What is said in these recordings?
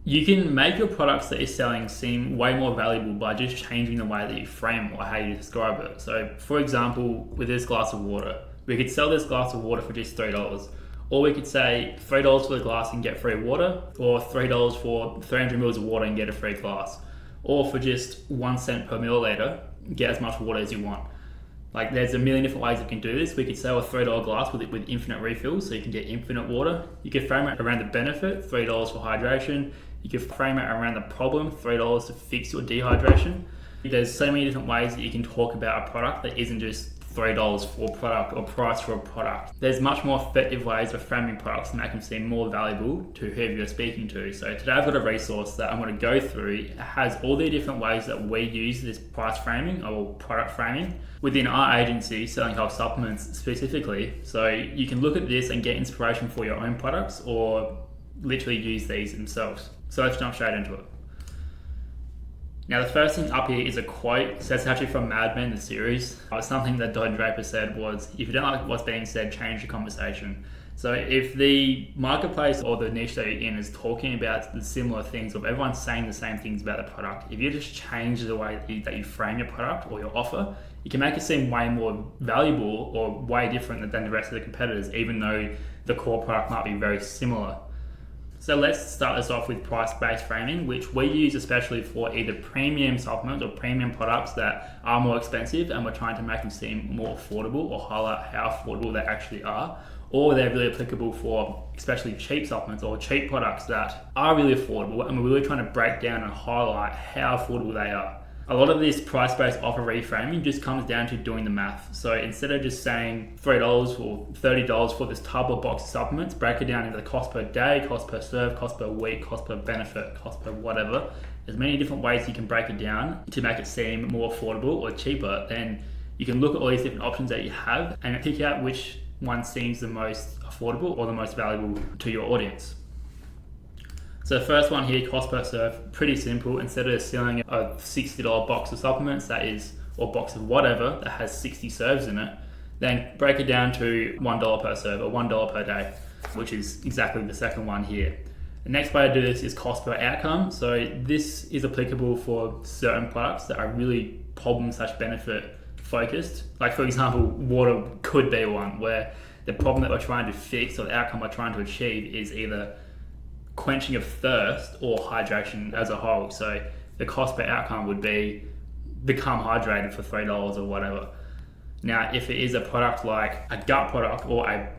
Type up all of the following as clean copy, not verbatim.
You can make your products that you're selling seem way more valuable by just changing the way that you frame or how you describe it. So for example, with this glass of water, we could sell this glass of water for just $3. Or we could say $3 for the glass and get free water, or $3 for 300 mils of water and get a free glass. Or for just 1 cent per milliliter, get as much water as you want. Like, there's a million different ways you can do this. We could sell a $3 glass with infinite refills, so you can get infinite water. You could frame it around the benefit, $3 for hydration. You could frame it around the problem, $3 to fix your dehydration. There's so many different ways that you can talk about a product that isn't just $3 for a product or price for a product. There's much more effective ways of framing products to make them seem more valuable to whoever you're speaking to. So today I've got a resource that I'm going to go through. It has all the different ways that we use this price framing or product framing within our agency, Selling Health Supplements specifically. So you can look at this and get inspiration for your own products or literally use these themselves. So let's jump straight into it. Now the first thing up here is a quote. So that's actually from Mad Men, the series. Something that Don Draper said was, if you don't like what's being said, change the conversation. So if the marketplace or the niche that you're in is talking about the similar things, or if everyone's saying the same things about the product, if you just change the way that you frame your product or your offer, you can make it seem way more valuable or way different than the rest of the competitors, even though the core product might be very similar. So let's start this off with price-based framing, which we use especially for either premium supplements or premium products that are more expensive and we're trying to make them seem more affordable or highlight how affordable they actually are, or they're really applicable for especially cheap supplements or cheap products that are really affordable, and we're really trying to break down and highlight how affordable they are. A lot of this price-based offer reframing just comes down to doing the math. So instead of just saying $3 or $30 for this tub or box of supplements, break it down into the cost per day, cost per serve, cost per week, cost per benefit, cost per whatever. There's many different ways you can break it down to make it seem more affordable or cheaper. Then you can look at all these different options that you have and pick out which one seems the most affordable or the most valuable to your audience. So the first one here, cost per serve, pretty simple. Instead of selling a $60 box of supplements or box of whatever that has 60 serves in it, then break it down to $1 per serve or $1 per day, which is exactly the second one here. The next way to do this is cost per outcome. So this is applicable for certain products that are really problem/benefit focused. Like for example, water could be one where the problem that we're trying to fix or the outcome we're trying to achieve is either quenching of thirst or hydration as a whole. So the cost per outcome would be become hydrated for $3 or whatever. Now, if it is a product like a gut product or a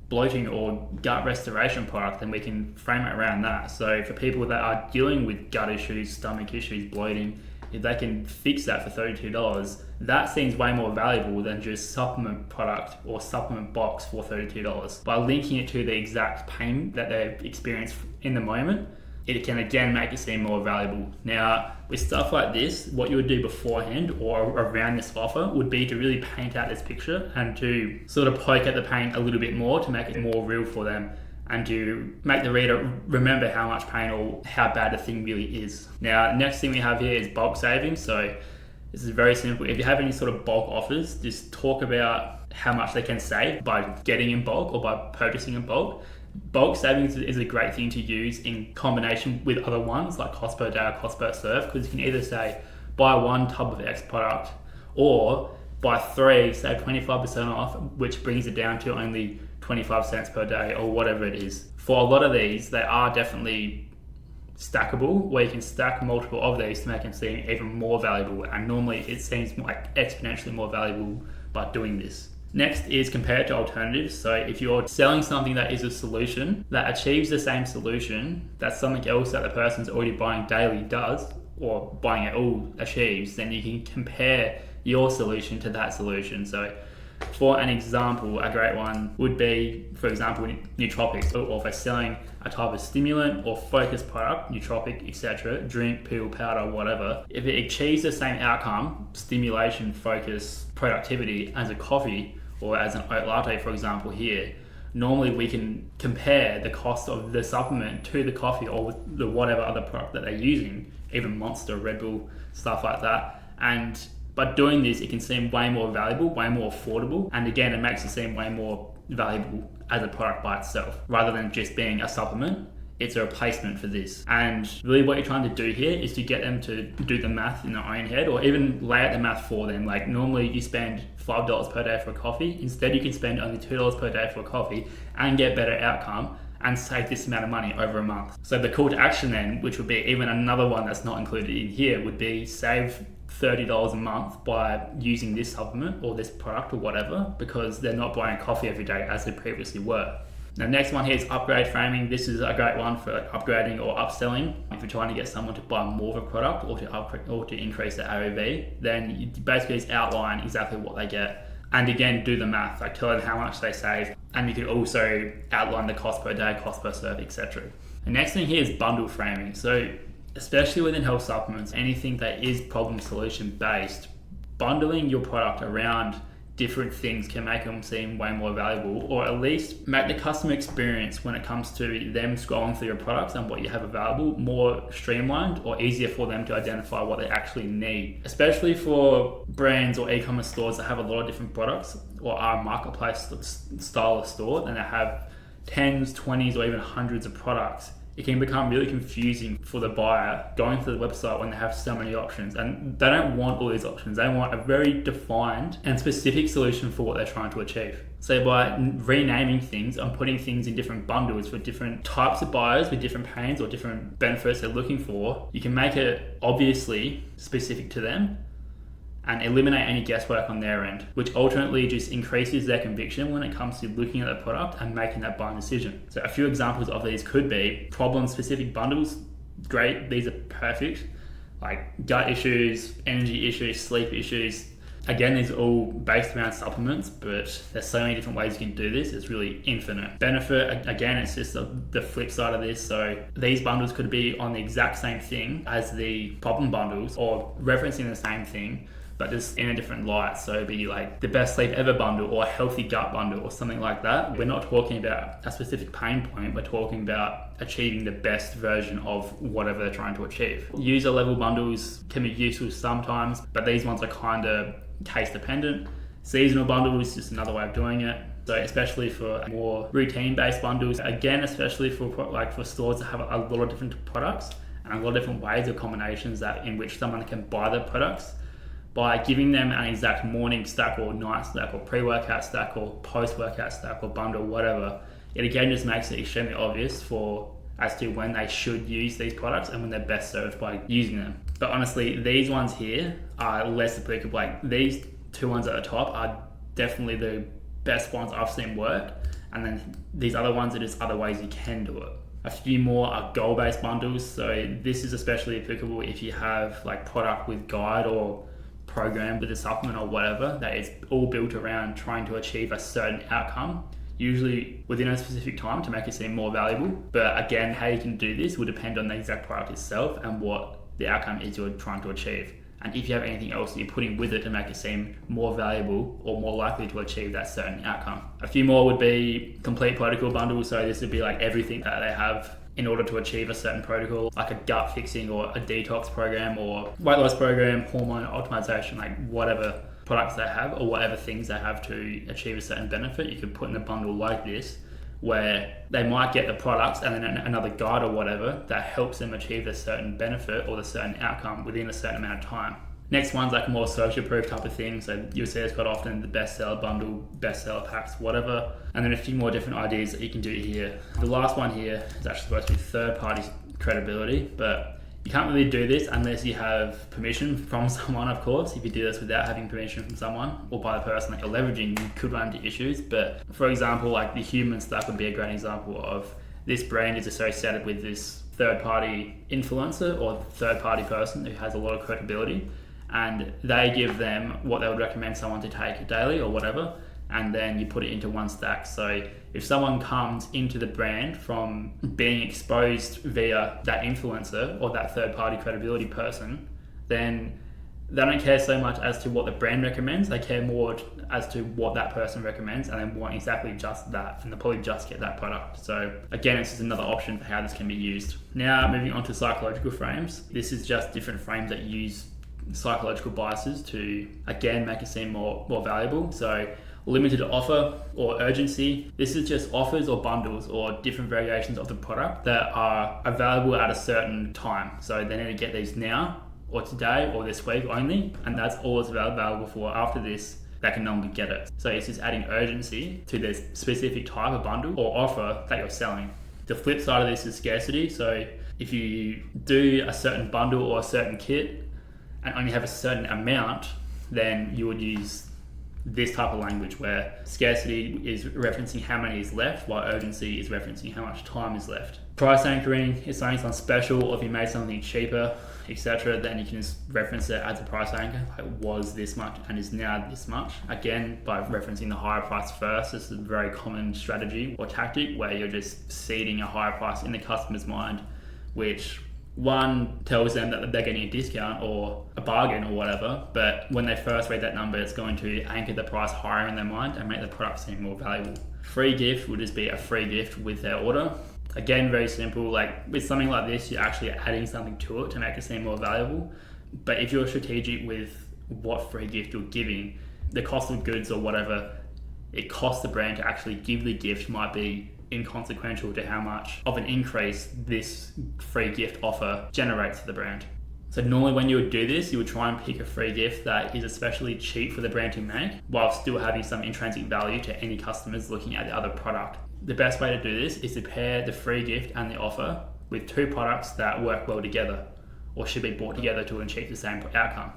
bloating or gut restoration product, then we can frame it around that. So for people that are dealing with gut issues, stomach issues, bloating, if they can fix that for $32, that seems way more valuable than just supplement product or supplement box for $32. By linking it to the exact pain that they've experienced in the moment, it can again make it seem more valuable. Now, with stuff like this, what you would do beforehand or around this offer would be to really paint out this picture and to sort of poke at the pain a little bit more to make it more real for them, and to make the reader remember how much pain or how bad the thing really is. Now, next thing we have here is bulk savings. So this is very simple. If you have any sort of bulk offers, just talk about how much they can save by getting in bulk or by purchasing in bulk. Bulk savings is a great thing to use in combination with other ones like cost per day or cost per serve, because you can either say buy one tub of X product or buy three, save 25% off, which brings it down to only 25 cents per day or whatever it is. For a lot of these, they are definitely stackable, where you can stack multiple of these to make them seem even more valuable, and normally it seems like exponentially more valuable by doing this. Next is compare to alternatives. So if you're selling something that is a solution that achieves the same solution that something else that the person's already buying daily does, or buying it all achieves, then you can compare your solution to that solution. So for an example, a great one would be, for example, nootropics, or if they're selling a type of stimulant or focus product, nootropic, etc., drink, pill, powder, whatever, if it achieves the same outcome, stimulation, focus, productivity, as a coffee or as an oat latte, for example, here, normally we can compare the cost of the supplement to the coffee or the whatever other product that they're using, even Monster, Red Bull, stuff like that. And by doing this, it can seem way more valuable, way more affordable. And again, it makes it seem way more valuable as a product by itself. Rather than just being a supplement, It's a replacement for this. And really what you're trying to do here is to get them to do the math in their own head, or even lay out the math for them. Like normally you spend $5 per day for a coffee. Instead you can spend only $2 per day for a coffee and get better outcome and save this amount of money over a month. So the call to action then, which would be even another one that's not included in here, would be save $30 a month by using this supplement or this product or whatever, because they're not buying coffee every day as they previously were. Now, next one here is upgrade framing. This is a great one for upgrading or upselling. If you're trying to get someone to buy more of a product or to increase their AOV, then you basically just outline exactly what they get. And again, do the math, like tell them how much they save. And you could also outline the cost per day, cost per serve, etc. The next thing here is bundle framing. So especially within health supplements, anything that is problem solution based, bundling your product around different things can make them seem way more valuable, or at least make the customer experience when it comes to them scrolling through your products and what you have available more streamlined or easier for them to identify what they actually need. Especially for brands or e-commerce stores that have a lot of different products or are a marketplace style of store and they have 10s, 20s or even hundreds of products. It can become really confusing for the buyer going through the website when they have so many options, and they don't want all these options. They want a very defined and specific solution for what they're trying to achieve. So by renaming things and putting things in different bundles for different types of buyers with different pains or different benefits they're looking for, you can make it obviously specific to them and eliminate any guesswork on their end, which ultimately just increases their conviction when it comes to looking at the product and making that buying decision. So a few examples of these could be problem-specific bundles. Great, these are perfect. Like gut issues, energy issues, sleep issues. Again, these are all based around supplements, but there's so many different ways you can do this. It's really infinite. Benefit, again, it's just the flip side of this. So these bundles could be on the exact same thing as the problem bundles or referencing the same thing, but just in a different light. So it'd be like the best sleep ever bundle or a healthy gut bundle or something like that. We're not talking about a specific pain point. We're talking about achieving the best version of whatever they're trying to achieve. User level bundles can be useful sometimes, but these ones are kind of case dependent. Seasonal bundle is just another way of doing it. So especially for more routine based bundles, again, especially for stores that have a lot of different products and a lot of different ways or combinations in which someone can buy the products, by giving them an exact morning stack or night stack or pre-workout stack or post-workout stack or bundle, whatever, it again just makes it extremely obvious as to when they should use these products and when they're best served by using them. But honestly, these ones here are less applicable. Like these two ones at the top are definitely the best ones I've seen work, and then these other ones are just other ways you can do it. A few more are goal-based bundles. So this is especially applicable if you have like product with guide or program with a supplement or whatever that is all built around trying to achieve a certain outcome, usually within a specific time to make it seem more valuable. But again, how you can do this will depend on the exact product itself and what the outcome is you're trying to achieve. And if you have anything else that you're putting with it to make it seem more valuable or more likely to achieve that certain outcome. A few more would be complete protocol bundles. So this would be like everything that they have in order to achieve a certain protocol, like a gut fixing or a detox program or weight loss program, hormone optimization, like whatever products they have or whatever things they have to achieve a certain benefit, you could put in a bundle like this where they might get the products and then another guide or whatever that helps them achieve a certain benefit or the certain outcome within a certain amount of time. Next one's like a more social proof type of thing. So you'll see it's got often the bestseller bundle, bestseller packs, whatever. And then a few more different ideas that you can do here. The last one here is actually supposed to be third party credibility, but you can't really do this unless you have permission from someone, of course. If you do this without having permission from someone or by the person that you're leveraging, you could run into issues. But for example, like the human stuff would be a great example of this brand is associated with this third party influencer or third party person who has a lot of credibility, and they give them what they would recommend someone to take daily or whatever, and then you put it into one stack. So if someone comes into the brand from being exposed via that influencer or that third-party credibility person, then they don't care so much as to what the brand recommends. They care more as to what that person recommends, and they want exactly just that, and they'll probably just get that product. So again, it's just another option for how this can be used. Now, moving on to psychological frames. This is just different frames that use psychological biases to, again, make it seem more valuable. So Limited offer or urgency. This is just offers or bundles or different variations of the product that are available at a certain time. So they need to get these now or today or this week only, and that's all it's available for. After this, they can no longer get it. So it's just adding urgency to this specific type of bundle or offer that you're selling. The flip side of this is scarcity. So if you do a certain bundle or a certain kit and only have a certain amount, then you would use this type of language where scarcity is referencing how many is left, while urgency is referencing how much time is left. Price anchoring is something's on special, or if you made something cheaper, etc., then you can just reference it as a price anchor, like was this much and is now this much. Again, by referencing the higher price first. This is a very common strategy or tactic where you're just seeding a higher price in the customer's mind, which one tells them that they're getting a discount or a bargain or whatever, but when they first read that number, it's going to anchor the price higher in their mind and make the product seem more valuable. Free gift would just be a free gift with their order. Again, very simple. Like with something like this, you're actually adding something to it to make it seem more valuable. But if you're strategic with what free gift you're giving, the cost of goods or whatever it costs the brand to actually give the gift might be inconsequential to how much of an increase this free gift offer generates for the brand. So normally when you would do this, you would try and pick a free gift that is especially cheap for the brand to make while still having some intrinsic value to any customers looking at the other product. The best way to do this is to pair the free gift and the offer with two products that work well together or should be bought together to achieve the same outcome.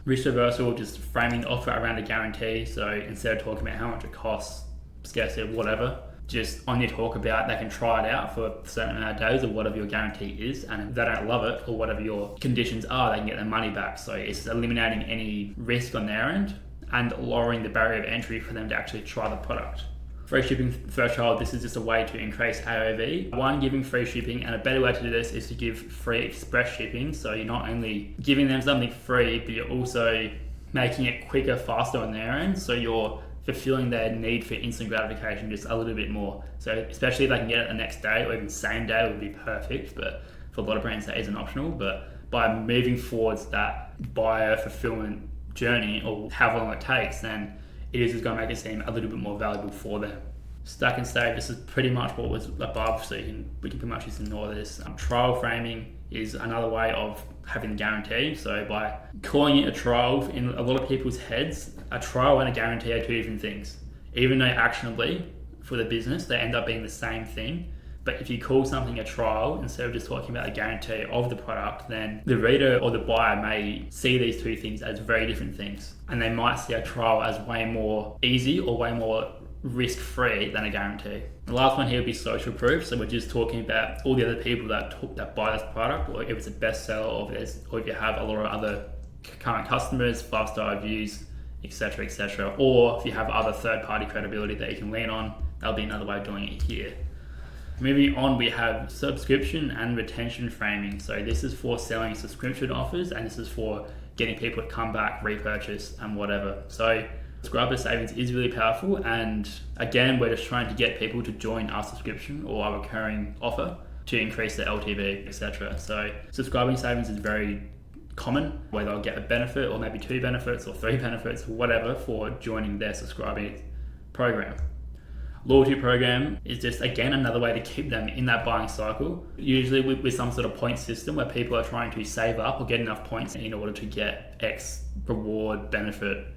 Risk reversal, just framing the offer around a guarantee. So instead of talking about how much it costs, scarcity, whatever, just on your talk about they can try it out for a certain amount of days or whatever your guarantee is, and if they don't love it or whatever your conditions are, they can get their money back. So it's eliminating any risk on their end and lowering the barrier of entry for them to actually try the product. Free shipping first trial, this is just a way to increase AOV. One, giving free shipping, and a better way to do this is to give free express shipping. So you're not only giving them something free, but you're also making it quicker, faster on their end. So you're fulfilling their need for instant gratification just a little bit more. So especially if they can get it the next day or even same day would be perfect, but for a lot of brands that isn't optional. But by moving towards that buyer fulfillment journey or however long it takes, then it is just going to make it seem a little bit more valuable for them. Stack and save, this is pretty much what was above, so we can pretty much just ignore this. Trial framing is another way of having the guarantee. So by calling it a trial, in a lot of people's heads, a trial and a guarantee are two different things. Even though actionably for the business, they end up being the same thing. But if you call something a trial instead of just talking about a guarantee of the product, then the reader or the buyer may see these two things as very different things. And they might see a trial as way more easy or way more risk-free than a guarantee. The last one here would be social proof. So we're just talking about all the other people that buy this product, or if it's a bestseller, or if you have a lot of other current customers, 5-star reviews, etc., etc. Or if you have other third-party credibility that you can lean on, that'll be another way of doing it here. Moving on, we have subscription and retention framing. So this is for selling subscription offers, and this is for getting people to come back, repurchase, and whatever. So subscriber savings is really powerful, and again, we're just trying to get people to join our subscription or our recurring offer to increase their LTV, etc. So subscribing savings is very common, where they'll get a benefit or maybe 2 benefits or 3 benefits or whatever for joining their subscribing program. Loyalty program is just, again, another way to keep them in that buying cycle, usually with some sort of point system where people are trying to save up or get enough points in order to get X reward, benefit,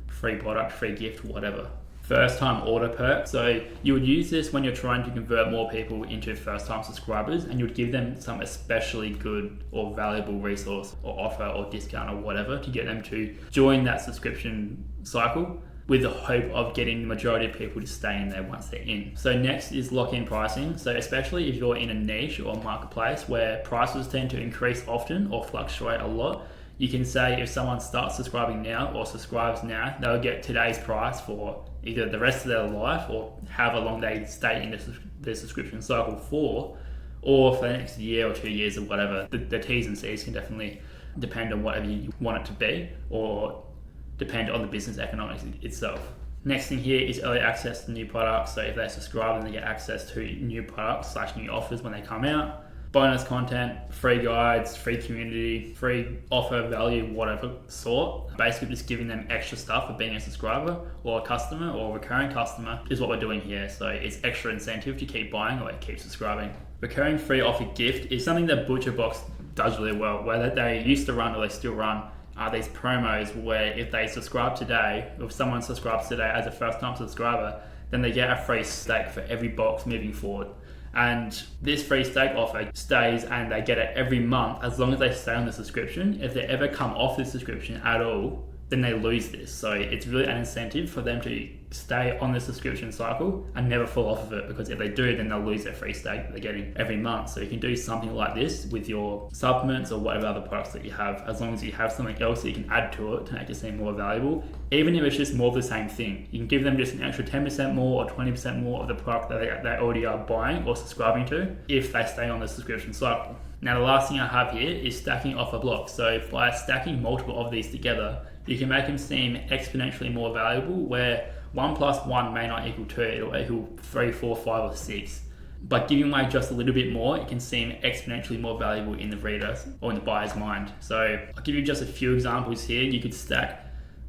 free product, free gift, whatever. First time order perk. So you would use this when you're trying to convert more people into first time subscribers, and you would give them some especially good or valuable resource or offer or discount or whatever to get them to join that subscription cycle, with the hope of getting the majority of people to stay in there once they're in. So next is lock-in pricing. So especially if you're in a niche or marketplace where prices tend to increase often or fluctuate a lot, you can say if someone starts subscribing now or subscribes now, they'll get today's price for either the rest of their life or however long they stay in their subscription cycle for, or for the next year or 2 years or whatever. The T's and C's can definitely depend on whatever you want it to be, or depend on the business economics itself. Next thing here is early access to new products. So if they subscribe, then they get access to new products / new offers when they come out. bonus content, free guides, free community, free offer, value, whatever sort. Basically just giving them extra stuff for being a subscriber or a customer or a recurring customer is what we're doing here. So it's extra incentive to keep buying or keep subscribing. Recurring free offer gift is something that ButcherBox does really well, where they used to run or they still run these promos where if they subscribe today, if someone subscribes today as a first time subscriber, then they get a free steak for every box moving forward. And this free steak offer stays and they get it every month as long as they stay on the subscription. If they ever come off the subscription at all, then they lose this. So it's really an incentive for them to stay on the subscription cycle and never fall off of it, because if they do, then they'll lose their free steak that they're getting every month. So you can do something like this with your supplements or whatever other products that you have, as long as you have something else that you can add to it to make it seem more valuable. Even if it's just more of the same thing, you can give them just an extra 10% more or 20% more of the product that they already are buying or subscribing to if they stay on the subscription cycle. Now the last thing I have here is stacking offer blocks. So by stacking multiple of these together, you can make them seem exponentially more valuable, where 1 plus 1 may not equal 2, it'll equal 3, 4, 5 or 6. But giving away just a little bit more, it can seem exponentially more valuable in the reader's or in the buyer's mind. So I'll give you just a few examples here. You could stack,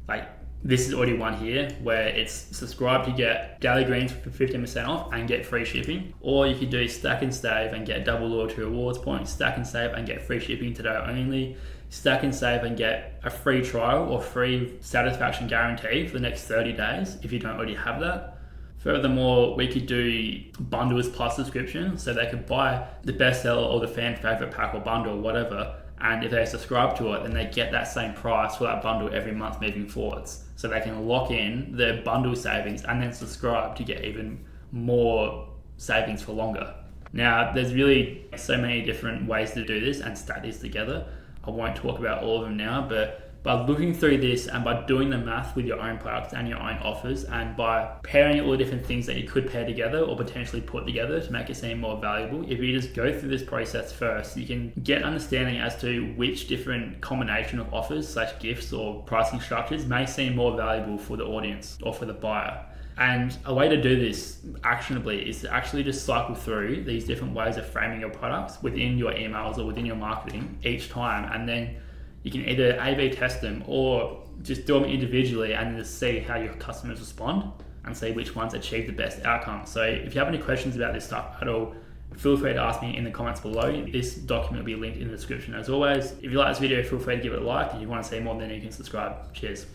like this is already one here where it's subscribe to get daily greens for 15% off and get free shipping. Or you could do stack and save and get double loyalty rewards points, stack and save and get free shipping today only, stack and save and get a free trial or free satisfaction guarantee for the next 30 days if you don't already have that. Furthermore, we could do bundles plus subscription, so they could buy the bestseller or the fan favorite pack or bundle or whatever, and if they subscribe to it, then they get that same price for that bundle every month moving forwards. So they can lock in their bundle savings and then subscribe to get even more savings for longer. Now, there's really so many different ways to do this and stack these together. I won't talk about all of them now, but by looking through this and by doing the math with your own products and your own offers, and by pairing all the different things that you could pair together or potentially put together to make it seem more valuable, if you just go through this process first, you can get understanding as to which different combination of offers / gifts or pricing structures may seem more valuable for the audience or for the buyer. And a way to do this actionably is to actually just cycle through these different ways of framing your products within your emails or within your marketing each time, and then you can either A/B test them or just do them individually and just see how your customers respond and see which ones achieve the best outcome. So if you have any questions about this stuff at all, feel free to ask me in the comments below. This document will be linked in the description as always. If you like this video, feel free to give it a like. If you want to see more, then you can subscribe. Cheers.